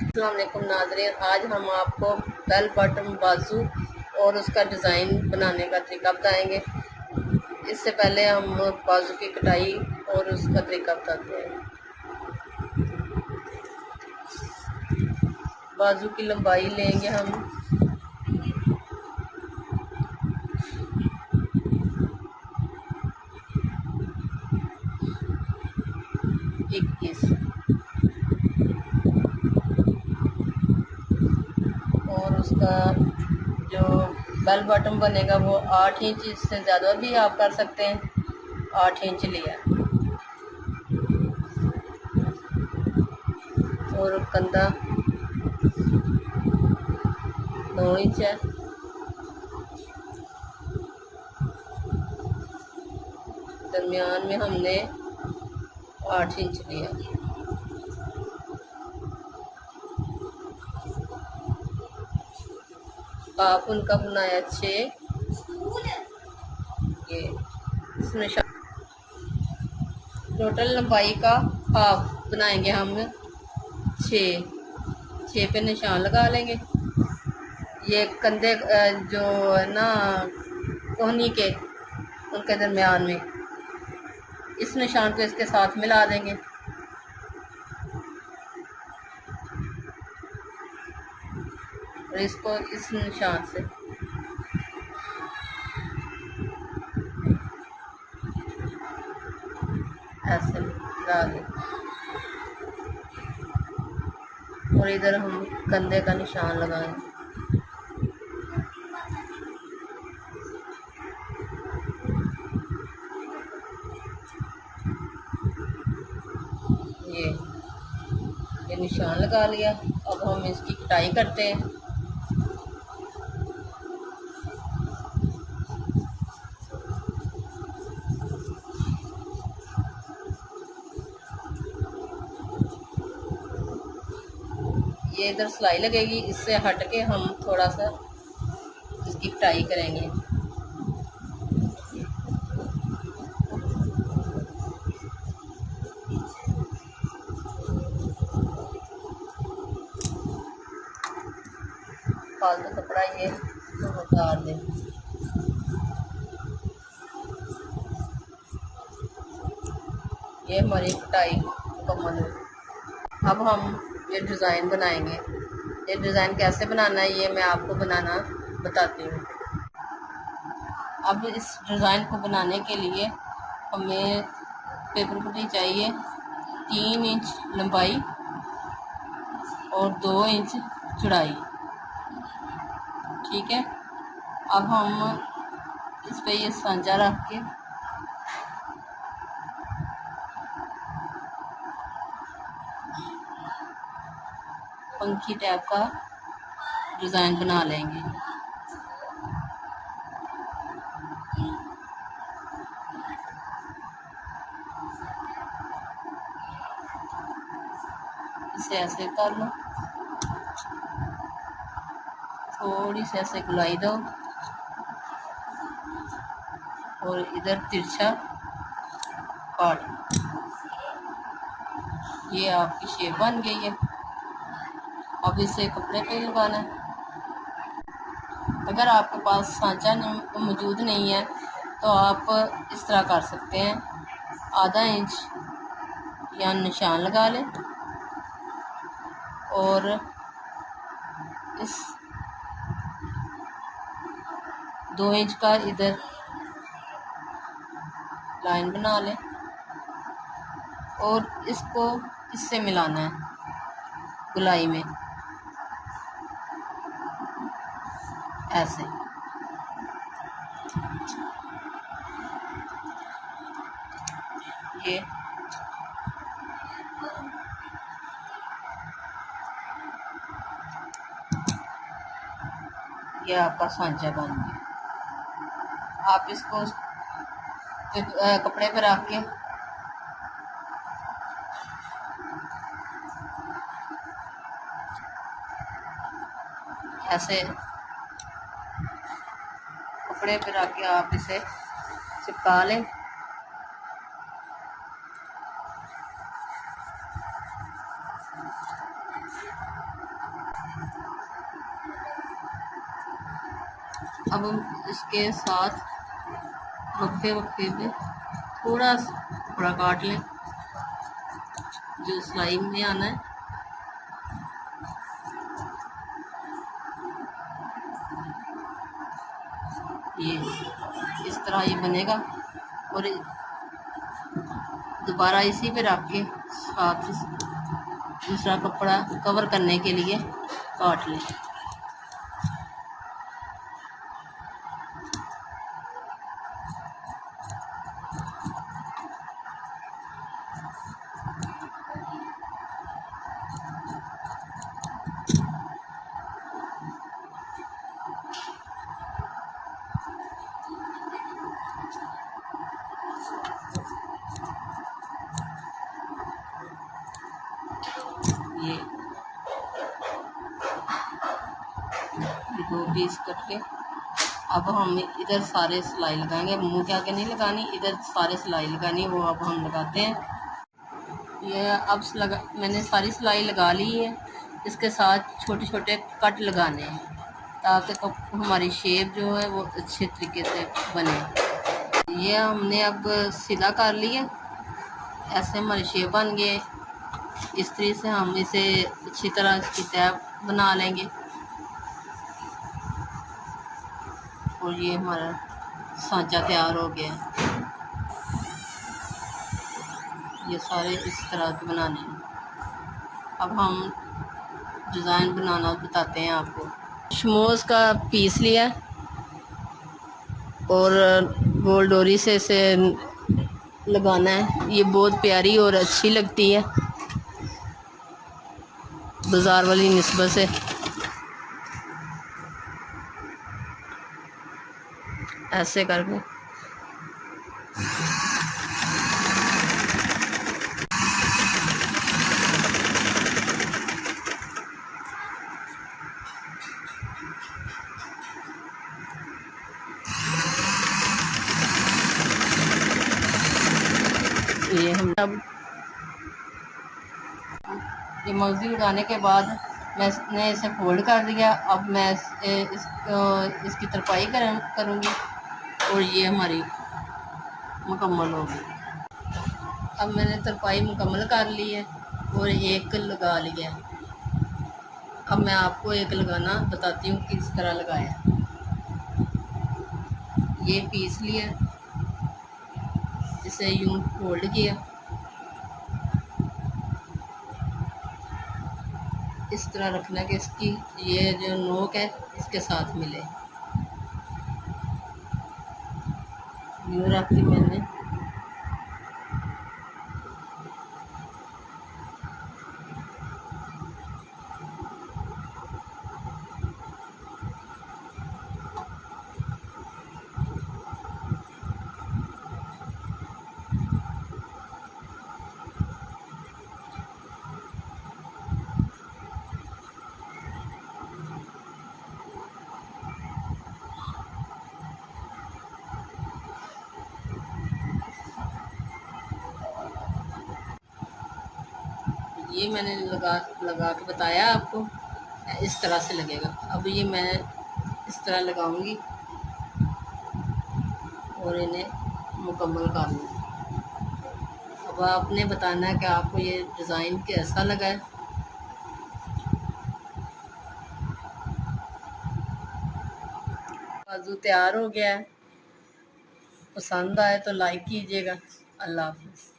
अस्सलाम वालेकुम नाज़रीन, आज हम आपको बेल बटन बाजू और उसका डिज़ाइन बनाने का तरीका बताएंगे। इससे पहले हम बाजू की कटाई और उसका तरीका बताते हैं। बाजू की लंबाई लेंगे हम 21 और उसका जो बेल बटन बनेगा वो 8 इंच, इससे ज़्यादा भी आप कर सकते हैं। 8 इंच लिया और कंधा 9 इंच है। दरमियान में हमने 8 इंच लिया। आप उनका बनाया 6। ये इस निशान टोटल लंबाई का हाफ बनाएंगे हम 6 पे निशान लगा लेंगे। ये कंधे जो है ना कोहनी के, उनके दरमियान में इस निशान को इसके साथ मिला देंगे। और इसको इस निशान से ऐसे मिला देंगे और इधर हम कंधे का निशान लगाएंगे। ये निशान लगा लिया। अब हम इसकी कटाई करते हैं। ये इधर सिलाई लगेगी, इससे हट के हम थोड़ा सा इसकी कटाई करेंगे। फालतू कपड़ा ये तो उतार दें। ये हमारी कटाई मुकम्मल है। अब हम ये डिज़ाइन बनाएंगे। ये डिज़ाइन कैसे बनाना है ये मैं आपको बनाना बताती हूँ। अब इस डिज़ाइन को बनाने के लिए हमें पेपर पट्टी चाहिए 3 इंच लंबाई और 2 इंच चौड़ाई। ठीक है। अब हम इस पे ये सांचा रख के पंखी टाइप का डिज़ाइन बना लेंगे। इसे ऐसे कर लो, थोड़ी सी ऐसे गुलाई दो और इधर तिरछा काट। ये आपकी शेप बन गई है। अब इसे कपड़े पे लगाना है। अगर आपके पास सांचा मौजूद नहीं है तो आप इस तरह कर सकते हैं, आधा इंच या निशान लगा लें और इस 2 इंच का इधर लाइन बना लें और इसको इससे मिलाना है गुलाई में ऐसे। ये आपका सांचा बन गया। आप इसको कपड़े पर रख के ऐसे कपड़े पर रख के आप इसे चिपका लें। अब हम इसके साथ वक्फे वक्फे पे थोड़ा थोड़ा काट लें जो सिलाई में आना है। ये इस तरह ये बनेगा और दोबारा इसी पे रख के साथ दूसरा कपड़ा कवर करने के लिए काट लें। ये दो पीस कट के अब हम इधर सारे सिलाई लगाएंगे, मुंह के आगे नहीं लगानी, इधर सारे सिलाई लगानी, वो अब हम लगाते हैं। ये अब मैंने सारी सिलाई लगा ली है। इसके साथ छोटे छोटे कट लगाने हैं ताकि हमारी शेप जो है वो अच्छे तरीके से बने। ये हमने अब सीधा कर लिया, ऐसे हमारी शेप बन गई। इस तरह से हम इसे अच्छी तरह इसकी तह बना लेंगे और ये हमारा सांचा तैयार हो गया। ये सारे इस तरह के बनाने हैं। अब हम डिज़ाइन बनाना बताते हैं आपको। शमोज का पीस लिया और गोल डोरी से इसे लगाना है। ये बहुत प्यारी और अच्छी लगती है बाज़ार वाली निस्बत से। ऐसे करके ये हम अब ये मौजू लगाने के बाद मैंने इसे फोल्ड कर दिया। अब मैं इसकी तरपाई करूँगी और ये हमारी मुकम्मल होगी। अब मैंने तरपाई मुकम्मल कर ली है और एक लगा लिया है। अब मैं आपको एक लगाना बताती हूँ किस तरह लगाया। ये पीस लिया, इसे यूं फोल्ड किया, इस तरह रखना कि इसकी ये जो नोक है इसके साथ मिले। यूं रख दी मैंने। ये मैंने लगा के बताया आपको, इस तरह से लगेगा। अब ये मैं इस तरह लगाऊंगी और इन्हें मुकम्मल कर लूँगी। अब आपने बताना है कि आपको ये डिज़ाइन कैसा लगा है। बाजू तैयार हो गया है। पसंद आए तो लाइक कीजिएगा। अल्लाह हाफ़िज़।